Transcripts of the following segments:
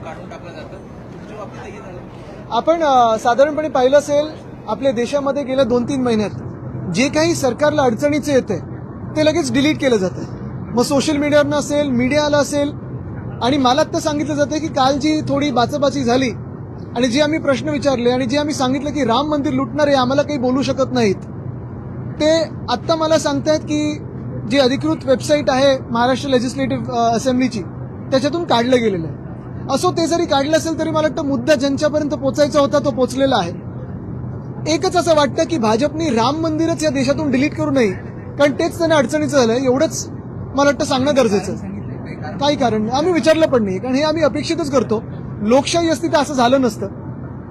काढून टाकलं जातं. तुमच्या बाबतीत हे झालं? आपण साधारणपणे पाहिलं असेल आपल्या देशामध्ये गेल्या 2-3 महिन्यात जे काही सरकारला अडचणीचे येते ते लगेच डिलीट केलं जातं. मग सोशल मीडियावरनं असेल, मीडियाला असेल, आणि मला तर सांगितलं जातं की काल जी थोडी बाचाबाची झाली आणि जे आम्ही प्रश्न विचारले आणि जे आम्ही सांगितलं की राम मंदिर लुटणारे आम्हाला काही बोलू शकत नाहीत, ते आत्ता मला सांगतायत की जी अधिकृत वेबसाईट आहे महाराष्ट्र लेजिस्लेटिव्ह असेंब्लीची त्याच्यातून काढलं गेलेलं आहे. असो, ते जरी काढलं असेल तरी मला वाटतं मुद्दा ज्यांच्यापर्यंत पोचायचा होता तो पोचलेला आहे. एकच असं वाटतं की भाजपने राम मंदिरच या देशातून डिलीट करू नये, कारण तेच त्यांना अडचणीचं झालं. एवढंच मला वाटतं सांगणं गरजेचं आहे. काही कारण नाही, आम्ही विचारलं पण नाही, कारण हे आम्ही अपेक्षितच करतो. लोकशाही असती तर असं झालं नसतं.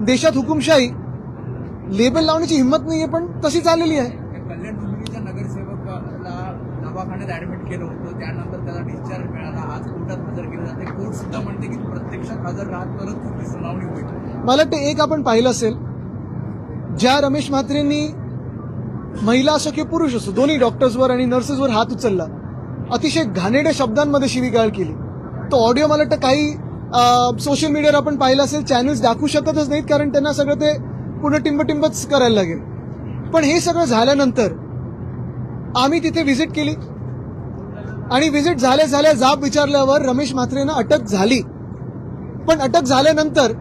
देशात हुकुमशाही लेबल लावण्याची हिंमत नाहीये, पण तशी चाललेली आहे. कल्याण डोंबिवलीच्या नगरसेवकाला दवाखान्यात ऍडमिट केलं होतं, त्यानंतर त्याला डिस्चार्ज मिळाला. आज कोर्टात हजर केलं जाते. कोर्ट सुद्धा म्हणते की प्रत्यक्षात हजर राहत परत कुठली सुनावणी होईल. मला वाटतं एक आपण पाहिलं असेल, ज्या रमेश म्हात्रेंनी महिला असो किंवा पुरुष असो दोन्ही डॉक्टर्सवर आणि नर्सेसवर हात उचलला, अतिशय घाणेरड्या शब्दांमध्ये शिवीगाळ केली, तो ऑडिओ मला वाटतं काही सोशल मीडियावर आपण पाहिलं असेल, चॅनल्स दाखवू शकतच नाहीत, कारण त्यांना सगळं ते पूर्ण टिंबटिंबच करायला लागेल. पण हे सगळं झाल्यानंतर आम्ही तिथे व्हिजिट केली आणि व्हिजिट झाल्या जाब विचारल्यावर रमेश म्हात्रेंना अटक झाली. पण अटक झाल्यानंतर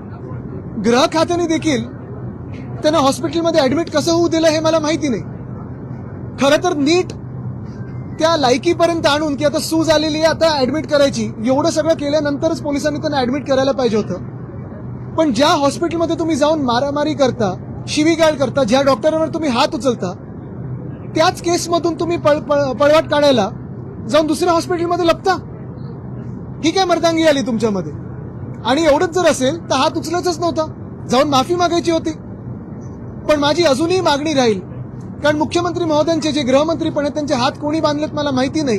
गृह खात्याने देखील त्यांना हॉस्पिटलमध्ये ऍडमिट कसं होऊ दिलं हे मला माहिती नाही. खरं तर नीट त्या लायकीपर्यंत आणून की आता सूज आलेली आहे, आता ऍडमिट करायची, एवढं सगळं केल्यानंतरच पोलिसांनी त्यांना ऍडमिट करायला पाहिजे होतं. पण ज्या हॉस्पिटलमध्ये तुम्ही जाऊन मारामारी करता, शिवीगाळ करता, ज्या डॉक्टरांवर तुम्ही हात उचलता, त्याच केसमधून तुम्ही पळवाट काढायला जाऊन दुसऱ्या हॉस्पिटलमध्ये लपता, ही काय मर्दांगी आली तुमच्यामध्ये? आणि एवढंच जर असेल तर हात उचलायचाच नव्हता, जाऊन माफी मागायची होती. पण माझी अजूनही मागणी राहील, कारण मुख्यमंत्री महोदयांचे जे गृहमंत्री पण आहेत त्यांचे हात कोणी बांधलेत मला माहिती नाही.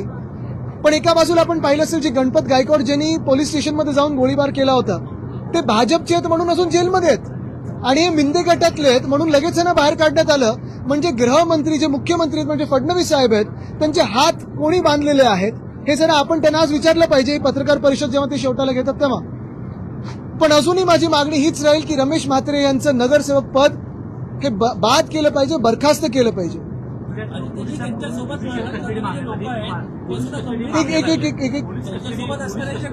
पण एका बाजूला आपण पाहिलं असेल जे गणपत गायकवाड ज्यांनी पोलीस स्टेशनमध्ये जाऊन गोळीबार केला होता ते भाजपचे आहेत म्हणून अजून जेलमध्ये आहेत, आणि हे मिंदे गटातले आहेत म्हणून लगेच त्यांना बाहेर काढण्यात आलं. म्हणजे गृहमंत्री जे मुख्यमंत्री आहेत म्हणजे फडणवीस साहेब आहेत, त्यांचे हात कोणी बांधलेले आहेत हे जरा आपण त्यांना आज विचारलं पाहिजे पत्रकार परिषद जेव्हा ते शेवटाला घेतात तेव्हा. पण अजूनही माझी मागणी हीच राहील की रमेश म्हात्रे यांचं नगरसेवक पद हे बाद केलं पाहिजे, बरखास्त केलं पाहिजे.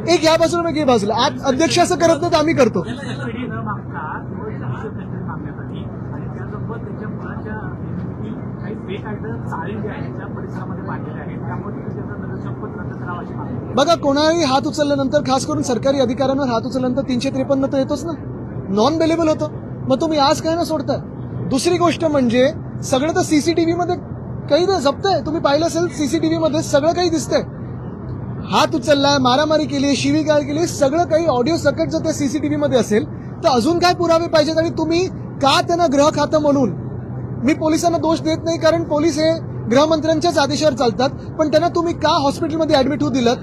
एक या बाजूला एक बाजूला आज अध्यक्ष असं करत नाही तर आम्ही करतो. बघा, कोणाही हात उचलल्यानंतर, खास करून सरकारी अधिकाऱ्यांवर हात उचलल्यानंतर 353 तर येतोच ना, नॉन बेलेबल होतं. मग तुम्ही आज काय ना सोडताय. दुसरी गोष्ट म्हणजे सगळं तर सीसीटीव्ही मध्ये काही जपतंय, तुम्ही पाहिलं असेल सीसीटीव्ही मध्ये सगळं काही दिसतंय. हात उचललाय, मारामारी केली, शिवीगाळ केली, सगळं काही ऑडिओ सकट जर त्या सीसीटीव्ही मध्ये असेल तर अजून काय पुरावे पाहिजेत? आणि तुम्ही का त्यांना गृह खातं म्हणून, मी पोलिसांना दोष देत नाही कारण पोलीस हे गृहमंत्र्यांच्याच आदेशावर चालतात, पण त्यांना तुम्ही का हॉस्पिटलमध्ये ऍडमिट होऊ दिलं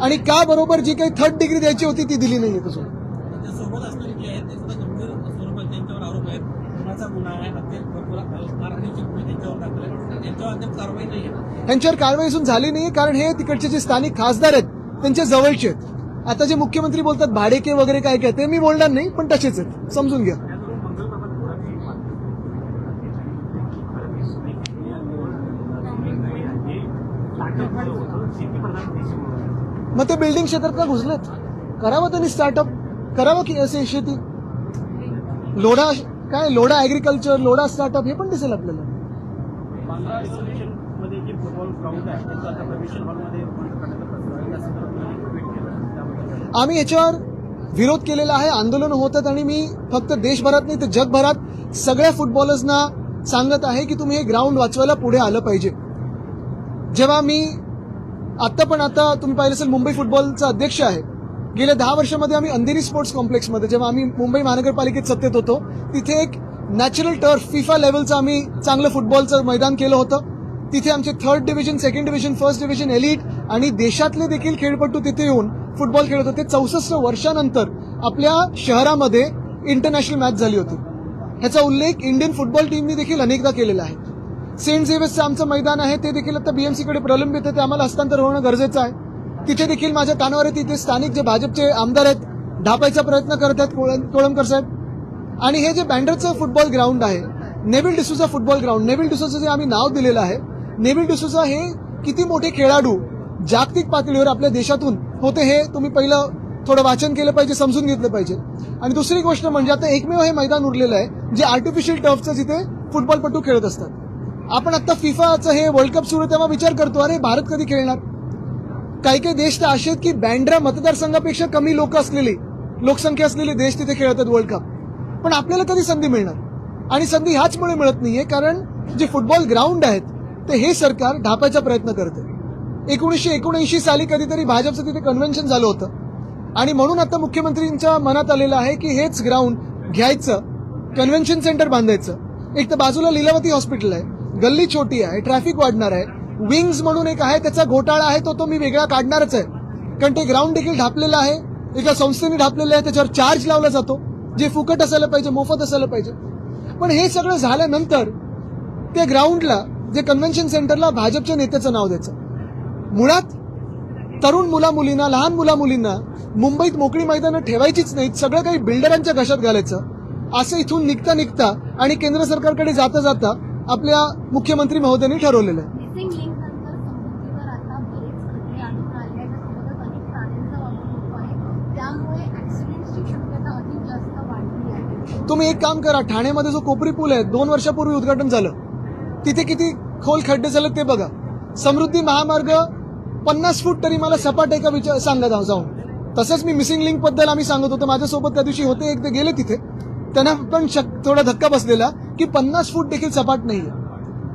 आणि का बरोबर जी काही 3rd डिग्री द्यायची होती ती दिली नाहीये? तसं यांच्यावर कारवाई अजून झाली नाही, कारण हे तिकडचे जे स्थानिक खासदार आहेत त्यांच्या जवळचे आहेत. आता जे मुख्यमंत्री बोलतात भाडेके वगैरे काय काय ते मी बोलणार नाही, पण तसेच आहेत, समजून घ्या. मग ते बिल्डिंग क्षेत्रात का घुसलेत? करावं त्यांनी स्टार्टअप, करावं की असे शेती, लोढा काय, लोढा ऍग्रिकल्चर, लोढा स्टार्टअप, हे पण दिसेल आपल्याला. आम्ही याच्यावर विरोध केलेला आहे, आंदोलन होतात, आणि मी फक्त देशभरात नाही तर जगभरात सगळ्या फुटबॉलर्सना सांगत आहे की तुम्ही हे ग्राउंड वाचवायला पुढे आलं पाहिजे. जेव्हा मी आता तुम्ही पाहिलं असेल मुंबई फुटबॉलचा अध्यक्ष आहे, गेल्या 10 वर्षामध्ये आम्ही अंधेरी स्पोर्ट्स कॉम्प्लेक्समध्ये, जेव्हा आम्ही मुंबई महानगरपालिकेत सत्तेत होतो, तिथे एक नॅचरल टर्फ फिफा लेवलचं आम्ही चांगलं फुटबॉलचं मैदान केलं होतं. तिथे आमचे 3rd division, 2nd division, 1st division, elite आणि देशातले देखील खेळपट्टू तिथे येऊन फुटबॉल खेळत होते. 64 वर्षानंतर आपल्या शहरामध्ये इंटरनॅशनल मॅच झाली होती. ह्याचा उल्लेख इंडियन फुटबॉल टीमने देखील अनेकदा केलेला आहे. सेंट झेवियर्सचं आमचं मैदान आहे ते देखील आता बीएमसीकडे प्रलंबित आहे, ते आम्हाला हस्तांतर होणं गरजेचं आहे. तिथे देखील माझ्या कानावर आहे, तिथे स्थानिक जे भाजपचे आमदार आहेत ढापायचा प्रयत्न करत आहेत कोळंबकर साहेब. आणि हे जे बँड्राचं फुटबॉल ग्राउंड आहे, Neville D'Souza football ground, Neville D'Souza जे आम्ही नाव दिलेलं आहे, नेव्हिल डिसूजा हे किती मोठे खेळाडू जागतिक पातळीवर आपल्या देशातून होते हे तुम्ही पहिलं थोडं वाचन केलं पाहिजे, समजून घेतलं पाहिजे. आणि दुसरी गोष्ट म्हणजे आता एकमेव हे मैदान उरलेलं आहे जे आर्टिफिशियल टर्फचं, जिथे फुटबॉलपटू खेळत असतात. आपण आता फिफाचं हे वर्ल्ड कप सुरू तेव्हा विचार करतो, अरे भारत कधी खेळणार. काही काही देश तर असे आहेत की बँड्रा मतदारसंघापेक्षा कमी लोकसंख्या असलेले देश तिथे खेळतात वर्ल्ड कप. पण आपल्याला कधी संधी मिळणार. आणि संधी ह्याचमुळे मिळत नाहीये कारण जे फुटबॉल ग्राउंड आहेत ते हे सरकार ढापायचा प्रयत्न करते. 1979 साली कधीतरी भाजपचं तिथे कन्व्हेन्शन झालं होतं आणि म्हणून आता मुख्यमंत्रींच्या मनात आलेलं आहे की हेच ग्राउंड घ्यायचं, कन्व्हेन्शन सेंटर बांधायचं. एक तर बाजूला लीलावती हॉस्पिटल आहे, गल्ली छोटी आहे, ट्रॅफिक वाढणार आहे. विंग्स म्हणून एक आहे, त्याचा घोटाळा आहे, तो मी वेगळा काढणारच आहे. कारण ते ग्राउंड देखील ढापलेलं आहे, एका संस्थेने ढापलेलं आहे, त्याच्यावर चार्ज लावला जातो जे फुकट असायला पाहिजे, मोफत असायला पाहिजे. पण हे सगळं झाल्यानंतर त्या ग्राउंडला, जे कन्व्हेन्शन सेंटरला भाजपच्या नेत्याचं नाव द्यायचं. मुळात तरुण मुला-मुलींना, लहान मुला-मुलींना मुंबईत मोकळी मैदानं ठेवायचीच नाहीत, सगळं काही बिल्डरांच्या घशात घालायचं, असं इथून निघता आणि केंद्र सरकारकडे जाता आपल्या मुख्यमंत्री महोदयांनी ठरवलेलं आहे. मिसिंग लिंक नंतर समृद्धीवर आता बरेच खटले आणून राहिले आहेत. त्यासोबतच अनेक प्राण्यांचा वापर होतो आहे, त्यामुळे ऍक्सिडेंटची शक्यता अधिक जास्त वाढली आहे. तुम्ही एक काम करा, ठाण्यामध्ये जो कोपरी पूल आहे 2 वर्षापूर्वी उद्घाटन झालं, तिथे किती खोल खड्डे झाले ते बघा. समृद्धी महामार्ग 50 फूट तरी मला सपाट आहे का सांगा जाऊन. तसंच मी मिसिंग लिंक बद्दल आम्ही सांगत होतो, माझ्यासोबत त्या दिवशी होते, एक ते गेले तिथे, त्यांना पण थोडा धक्का बसलेला की 50 फूट देखील सपाट नाहीये.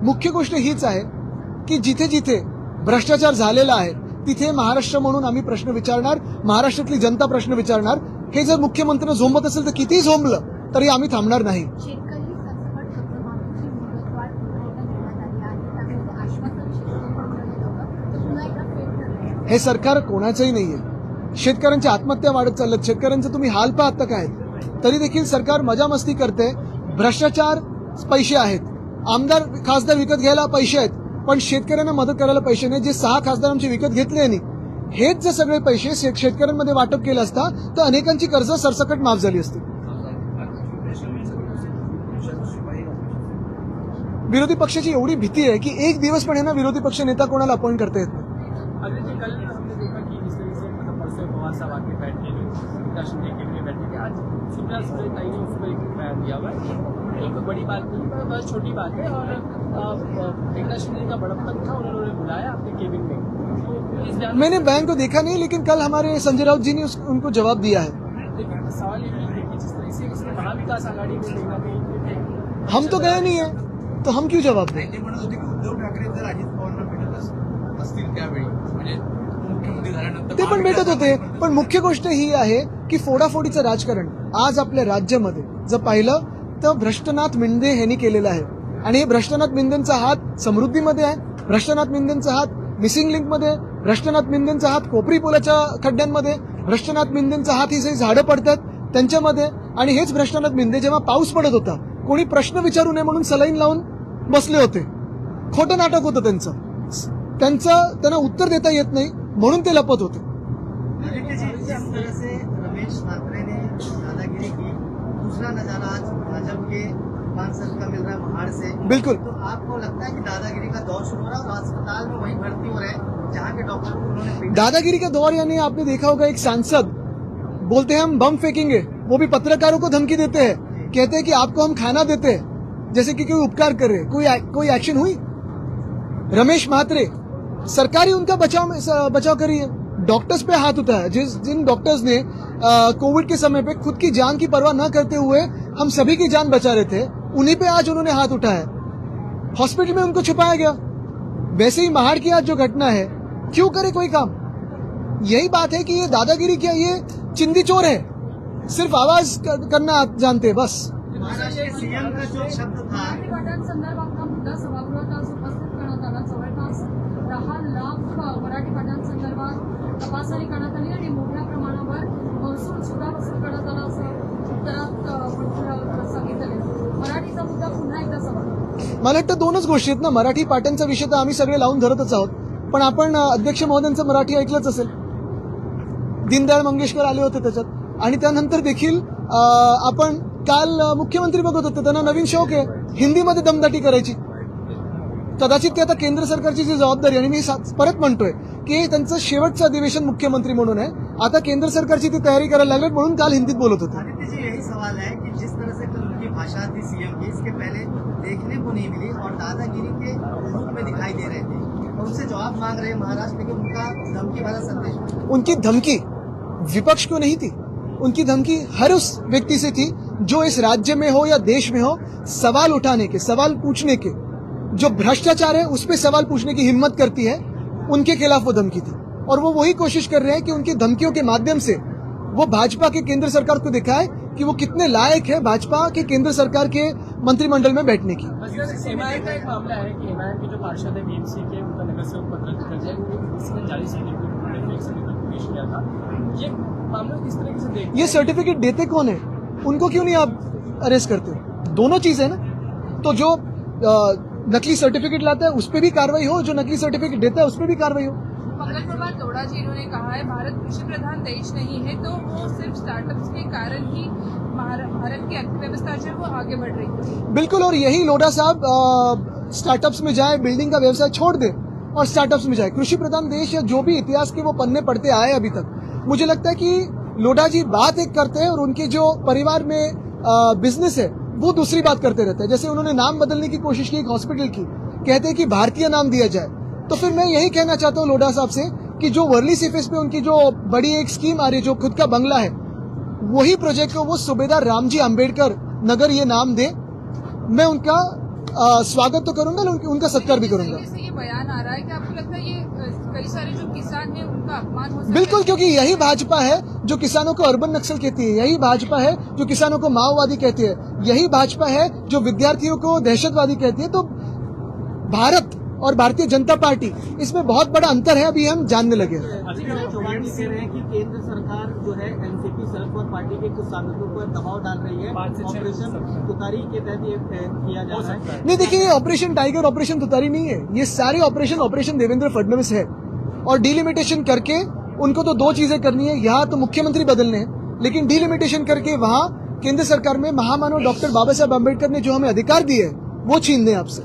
मुख्य गोष्ट हीच आहे की जिथे जिथे भ्रष्टाचार झालेला आहे तिथे महाराष्ट्र म्हणून आम्ही प्रश्न विचारणार, महाराष्ट्रातली जनता प्रश्न विचारणार. हे जर मुख्यमंत्र्यांना झोंबत असेल तर कितीही झोंबलं तरी आम्ही थांबणार नाही. शेतकरी सरसकट कर्जमाफीची मुदतवाढ पुन्हा एकदा देण्यात आली आहे, त्यामध्ये आश्वासन शेतकऱ्यांकडे होतं, तर पुन्हा एकदा फेल ठरलं. हे सरकार कोणाचंही नाहीये. शेतकऱ्यांच्या आत्महत्या वाढत चालल्यात, शेतकऱ्यांचं तुम्ही हाल पाहता काय, तरी देखील सरकार मजा मस्ती करते. भ्रष्टाचार पैसे आहेत, आमदार खासदार विकत घ्यायला पैसे आहेत, पण शेतकऱ्यांना मदत करायला पैसे नाही. जे 6 खासदारांचे विकत घेतले यांनी, हेच जर सगळे पैसे शेतकऱ्यांमध्ये वाटप केलं असता तर अनेकांची कर्ज सरसकट माफ झाली असती. विरोधी पक्षाची एवढी भीती आहे की एक दिवस पण यांना विरोधी पक्ष नेता कोणाला अपॉइंट करता येत नाही. अभी जी कल हमने देखा कि इस तरीके से मतलब परसों फवाद साहब आके बैठ के राष्ट्रीय टीम में बैठे थे, आज सुप्रिया सुले ताई ने उसको एक बयान दिया हुआ है. एक बड़ी बात नहीं, बहुत छोटी बात है. और एकनाथ शिंदे का बड़प्पन था, उन्होंने बुलाया अपने केबिन में. तो इस बयान मैंने बयान को देखा नहीं, लेकिन कल हमारे संजय राउत जी ने उनको जवाब दिया है. लेकिन सवाल ये है कि जिस तरह से उसने महाविकास आघाड़ी में कहीं ना कहीं हम तो गए नहीं है तो हम क्यों जवाब दें. ते म्हणत होते की उद्धव ठाकरे जर अजित पवारांना भेटत असतील त्यावेळी, म्हणजे मुख्यमंत्री झाल्यानंतर ते पण भेटत होते. पण मुख्य गोष्ट ही आहे की फोडाफोडीचं राजकारण आज आपल्या राज्यामध्ये जर पाहिलं तर भ्रष्टनाथ मिंदे यांनी केलेलं आहे. आणि हे भ्रष्टनाथ मिंदेंचा हात समृद्धीमध्ये आहे, भ्रष्टनाथ मिंदेंचा हात मिसिंग लिंकमध्ये आहे, भ्रष्टनाथ मिंदेंचा हात कोपरी पुलाच्या खड्ड्यांमध्ये, भ्रष्टनाथ मिंदेंचा हात ही जे झाडं पडतात त्यांच्यामध्ये. आणि हेच भ्रष्टनाथ मिंदे जेव्हा पाऊस पडत होता, कोणी प्रश्न विचारू नये म्हणून सलाईन लावून बसले होते. खोटं नाटक होतं त्यांना उत्तर देता येत नाही म्हणून ते लपत होते. जिस तरह से रमेश मात्रे ने दादागिरी की, दूसरा नजारा आज भाजपा के सांसद का मिल रहा है महाड़ से. बिल्कुल. तो आपको लगता है कि दादागिरी का दौर शुरू हो रहा है और अस्पताल में वही भर्ती हो रहे हैं जहाँ के डॉक्टर को उन्होंने दादागिरी का दौर यानी आपने देखा होगा एक सांसद बोलते हैं हम बम फेंकेंगे, वो भी पत्रकारों को धमकी देते हैं, कहते हैं कि आपको हम खाना देते हैं, जैसे कि कोई उपकार कर रहे. कोई एक्शन हुई. रमेश म्हात्रे सरकार ही उनका बचाव करी है. डॉक्टर्स पे हाथ उठाया, जिन डॉक्टर्स ने कोविड के समय पे खुद की जान की परवाह न करते हुए हम सभी की जान बचा रहे थे, उन्हीं पे आज उन्होंने हाथ उठाया. हॉस्पिटल में उनको छुपाया गया. वैसे ही महाड़ की आज जो घटना है, क्यों करे कोई काम. यही बात है कि ये दादागिरी क्या, ये चिंदी चोर है, सिर्फ आवाज करना जानते बस. महाराष्ट्र के सीएम का जो शब्द था, मराठी पाठांसंदर्भातला मुद्दा सभागृहात आज उपस्थित करण्यात आला. जवळपास 10 लाख मराठी पाठांसंदर्भात तपासणी करण्यात आली आणि मोठ्या प्रमाणावर महसूल सुद्धा वसूल करण्यात आला असं उत्तरात सांगितलं. मराठीचा मुद्दा पुन्हा एकदा सभागृहात. मला वाटतं 2च गोष्टी आहेत ना. मराठी पाट्यांचा विषय तर आम्ही सगळे लावून धरतच आहोत, पण आपण अध्यक्ष महोदयांचं मराठी ऐकलंच असेल. दीनदयाळ मंगेशकर आले होते त्याच्यात. आणि त्यानंतर देखील आपण काल मुख्यमंत्री बघत होते, त्यांना नवीन शौक आहे हिंदीमध्ये दमदाटी करायची. कदाचित ते आता केंद्र सरकारची जी जबाबदारी, आणि मी परत म्हणतोय की त्यांचं शेवटचं अधिवेशन मुख्यमंत्री म्हणून आहे, आता केंद्र सरकारची ती तयारी करायला लागली म्हणून काल हिंदीत बोलत होते. आदित्य जी, यही सवाल है कि जिस तरह से कल उनकी भाषा थी सीएम की, इसके पहले देखने को नहीं मिली और दादागिरी के रूप में दिखाई दे रहे थे, और उनसे जवाब मांग रहे महाराष्ट्र के, उनका धमकी भरा संदेश. उनकी धमकी विपक्ष को नहीं थी, उनकी धमकी हर उस व्यक्ति से थी जो इस राज्य में हो या देश में हो, सवाल उठाने के, सवाल पूछने के, जो भ्रष्टाचार है उस पर सवाल पूछने की हिम्मत करती है, उनके खिलाफ वो धमकी थी. और वो वही कोशिश कर रहे हैं कि उनकी धमकियों के माध्यम से वो भाजपा के केंद्र सरकार को दिखाए कि वो कितने लायक है भाजपा के केंद्र सरकार के मंत्रिमंडल में बैठने की. एमआईएम का एक मामला है कि एमआईएम के जो पार्षद है बीएमसी के, उनका नगर सेवक पद रद्द कर दिया, इसमें जारी सर्टिफिकेट पेश किया था. ये मामला किस तरीके से देखते ये सर्टिफिकेट देते कौन है, उनको क्यों नहीं आप अरेस्ट करते? दोनों चीज है ना. तो जो नकली सर्टिफिकेट लाता है उस पर भी कार्रवाई हो, जो नकली सर्टिफिकेट देता है उस पर भी कार्रवाई हो. मंगल प्रभात लोढ़ा जी इन्होंने कहा है भारत कृषि प्रधान देश नहीं है, तो वो सिर्फ स्टार्टअप्स के कारण ही भारत की अर्थव्यवस्था जो है वो आगे बढ़ रही है. बिल्कुल, और यही लोढ़ा साहब स्टार्टअप्स में जाए, बिल्डिंग का व्यवसाय छोड़ दे और स्टार्टअप्स में जाए. कृषि प्रधान देश या जो भी इतिहास के वो पन्ने पढ़ते आए अभी तक, मुझे लगता है कि लोढ़ा जी बात एक करते हैं और उनके जो परिवार में बिजनेस है वो दूसरी बात करते रहते हैं. जैसे उन्होंने नाम बदलने की कोशिश की एक हॉस्पिटल की, कहते हैं कि भारतीय नाम दिया जाए. तो फिर मैं यही कहना चाहता हूँ लोढ़ा साहब से कि जो वर्ली सीफेस पे उनकी जो बड़ी एक स्कीम आ रही है, जो खुद का बंगला है, वही प्रोजेक्ट को वो सूबेदार रामजी अंबेडकर नगर ये नाम दे. मैं उनका स्वागत तो करूंगा, उनका सत्कार भी करूंगा. इससे ये बयान आ रहा है कि आपको लगता है ये कई सारे जो किसान हैं उनका अपमान हो सकता है? बिल्कुल, क्योंकि यही भाजपा है जो किसानों को अर्बन नक्सल कहती है, यही भाजपा है जो किसानों को माओवादी कहती है, यही भाजपा है जो विद्यार्थियों को दहशतवादी कहती है. तो भारत और भारतीय जनता पार्टी, इसमें बहुत बड़ा अंतर है, अभी हम जानने लगे हैं. चौहान कह रहे हैं कि केंद्र सरकार जो है एनसीपी शरद पवार पार्टी के कुछ सांसदों पर दबाव डाल रही है, ऑपरेशन तुतारी के तहत ये किया जा रहा है. नहीं, देखिए, ये ऑपरेशन टाइगर, ऑपरेशन तुतारी नहीं है. ये सारे ऑपरेशन देवेंद्र फडणवीस है. और डिलिमिटेशन करके उनको तो दो चीजें करनी है, यहाँ तो मुख्यमंत्री बदलने हैं, लेकिन डिलिमिटेशन करके वहाँ केंद्र सरकार में महामानव डॉक्टर बाबा साहब अम्बेडकर ने जो हमें अधिकार दिए है वो छीन दें आपसे.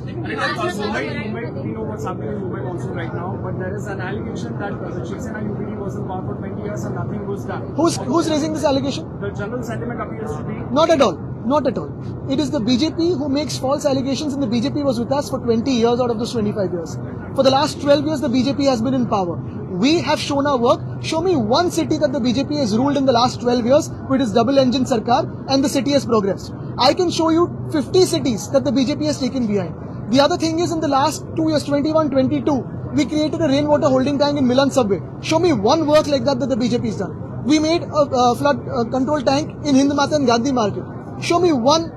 what's happening in Mumbai also right now, but there is an allegation that Shiv Sena UPD was in power for 20 years and nothing was done. Who's raising this allegation? The general sentiment appears to be Not at all. Not at all. It is the BJP who makes false allegations, and the BJP was with us for 20 years out of those 25 years. For the last 12 years, the BJP has been in power. We have shown our work. Show me one city that the BJP has ruled in the last 12 years with its double-engine sarkar and the city has progressed. I can show you 50 cities that the BJP has taken behind. The other thing is, in the last 2 years, 21-22, we created a rainwater holding tank in Milan subway. Show me one work like that the BJP has done. We made a flood control tank in Hind Mata and Gandhi Market. Show me one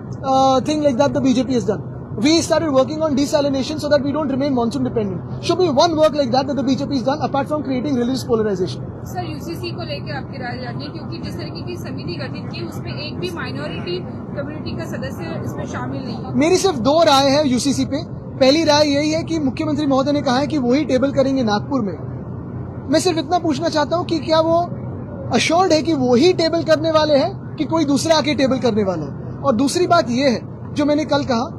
thing like that the BJP has done. We started working on desalination so that we don't remain monsoon dependent. Show me one work like that the BJP has done apart from creating religious polarization. Sir, UCC को लेकर आपकी राय जाननी है, क्योंकि जिस तरीके की समिति गठित की उसमें एक भी माइनॉरिटी कम्युनिटी का सदस्य इसमें शामिल नहीं है. मेरी सिर्फ दो राय है यूसीसी पे. पहली राय यही है कि मुख्यमंत्री महोदय ने कहा है कि वही टेबल करेंगे नागपुर में. मैं सिर्फ इतना पूछना चाहता हूं कि क्या वो अश्योर्ड है कि वो ही टेबल करने वाले हैं कि कोई दूसरा आके टेबल करने वाला है. और दूसरी बात ये है जो मैंने कल कहा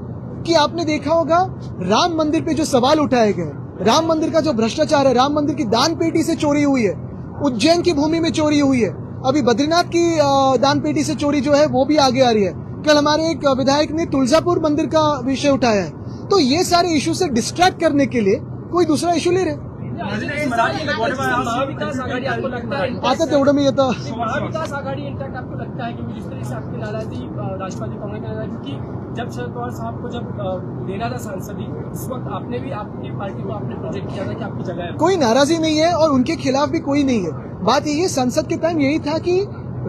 कि आपने देखा होगा राम मंदिर पे जो सवाल उठाए गए, राम मंदिर का जो भ्रष्टाचार है, राम मंदिर की दान पेटी से चोरी हुई है, उज्जैन की भूमि में चोरी हुई है, अभी बद्रीनाथ की दान पेटी से चोरी जो है वो भी आगे आ रही है. कल हमारे एक विधायक ने तुलजापुर मंदिर का विषय उठाया है. तो ये सारे इशू से डिस्ट्रैक्ट करने के लिए कोई दूसरा इशू ले रहे. महाविकास आघाडी आपको लगता है आता तेवढं मी येतं. महाविकास आघाडी इंटैक्ट आपको लगता है कि जिस तरह से आपकी नाराजगी राष्ट्रवादी कांग्रेस में नाराजगी, क्योंकि जब शरद पवार साहब को जब लेना था सांसदी, उस वक्त आपने भी आपकी पार्टी को आपने प्रोजेक्ट किया था कि आपकी जगह है. कोई नाराजगी नहीं है और उनके खिलाफ भी कोई नहीं है. बात यही है, संसद के टाइम यही था कि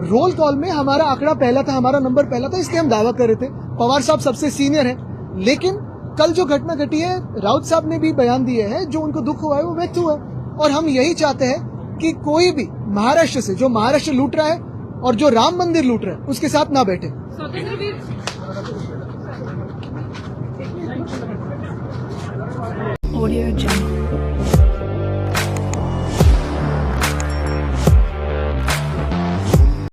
रोल कॉल में हमारा आंकड़ा पहला था, हमारा नंबर पहला था, इसलिए हम दावा कर रहे थे. पवार साहब सबसे सीनियर है, लेकिन कल जो घटना घटी है, राउत साहब ने भी बयान दिए हैं, जो उनको दुख हुआ है वो व्यक्त हुआ. और हम यही चाहते हैं कि कोई भी महाराष्ट्र से जो महाराष्ट्र लूट रहा है और जो राम मंदिर लूट रहा है उसके साथ ना बैठे. स्वातंत्र्यवीर Audio Jungle.